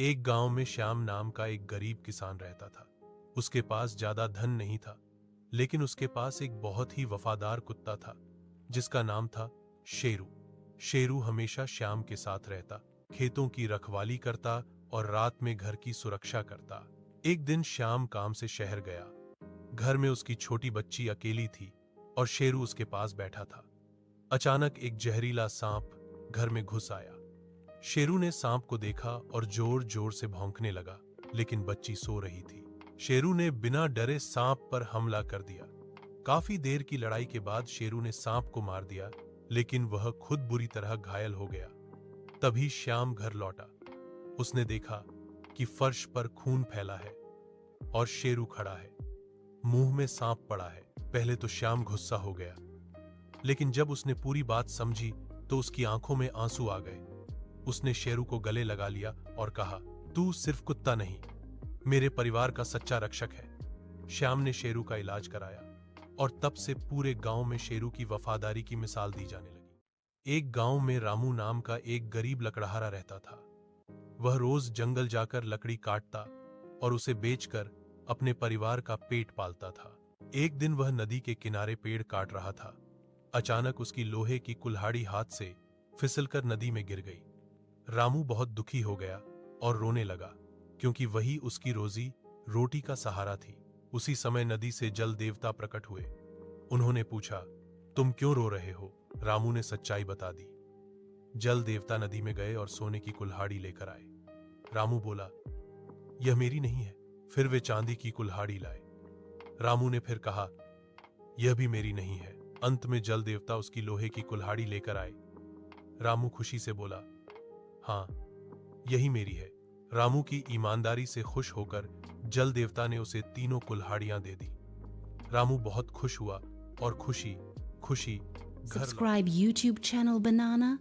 एक गांव में श्याम नाम का एक गरीब किसान रहता था। उसके पास ज्यादा धन नहीं था, लेकिन उसके पास एक बहुत ही वफादार कुत्ता था जिसका नाम था शेरू। शेरू हमेशा श्याम के साथ रहता, खेतों की रखवाली करता और रात में घर की सुरक्षा करता। एक दिन श्याम काम से शहर गया। घर में उसकी छोटी बच्ची अकेली थी और शेरू उसके पास बैठा था। अचानक एक जहरीला सांप घर में घुस आया। शेरू ने सांप को देखा और जोर जोर से भौंकने लगा, लेकिन बच्ची सो रही थी। शेरू ने बिना डरे सांप पर हमला कर दिया। काफी देर की लड़ाई के बाद शेरू ने सांप को मार दिया, लेकिन वह खुद बुरी तरह घायल हो गया। तभी श्याम घर लौटा। उसने देखा कि फर्श पर खून फैला है और शेरू खड़ा है, मुंह में सांप पड़ा है। पहले तो श्याम गुस्सा हो गया, लेकिन जब उसने पूरी बात समझी तो उसकी आंखों में आंसू आ गए। उसने शेरू को गले लगा लिया और कहा, तू सिर्फ कुत्ता नहीं, मेरे परिवार का सच्चा रक्षक है। श्याम ने शेरू का इलाज कराया और तब से पूरे गांव में शेरू की वफादारी की मिसाल दी जाने लगी। एक गांव में रामू नाम का एक गरीब लकड़हारा रहता था। वह रोज जंगल जाकर लकड़ी काटता और उसे बेचकर अपने परिवार का पेट पालता था। एक दिन वह नदी के किनारे पेड़ काट रहा था। अचानक उसकी लोहे की कुल्हाड़ी हाथ से फिसलकर नदी में गिर गई। रामू बहुत दुखी हो गया और रोने लगा, क्योंकि वही उसकी रोजी रोटी का सहारा थी। उसी समय नदी से जल देवता प्रकट हुए। उन्होंने पूछा, तुम क्यों रो रहे हो? रामू ने सच्चाई बता दी। जल देवता नदी में गए और सोने की कुल्हाड़ी लेकर आए। रामू बोला, यह मेरी नहीं है। फिर वे चांदी की कुल्हाड़ी लाए। रामू ने फिर कहा, यह भी मेरी नहीं है। अंत में जल देवता उसकी लोहे की कुल्हाड़ी लेकर आए। रामू खुशी से बोला, हाँ, यही मेरी है। रामू की ईमानदारी से खुश होकर जल देवता ने उसे तीनों कुल्हाड़ियां दे दी। रामू बहुत खुश हुआ और खुशी खुशी घर लौटा। Subscribe YouTube channel Banana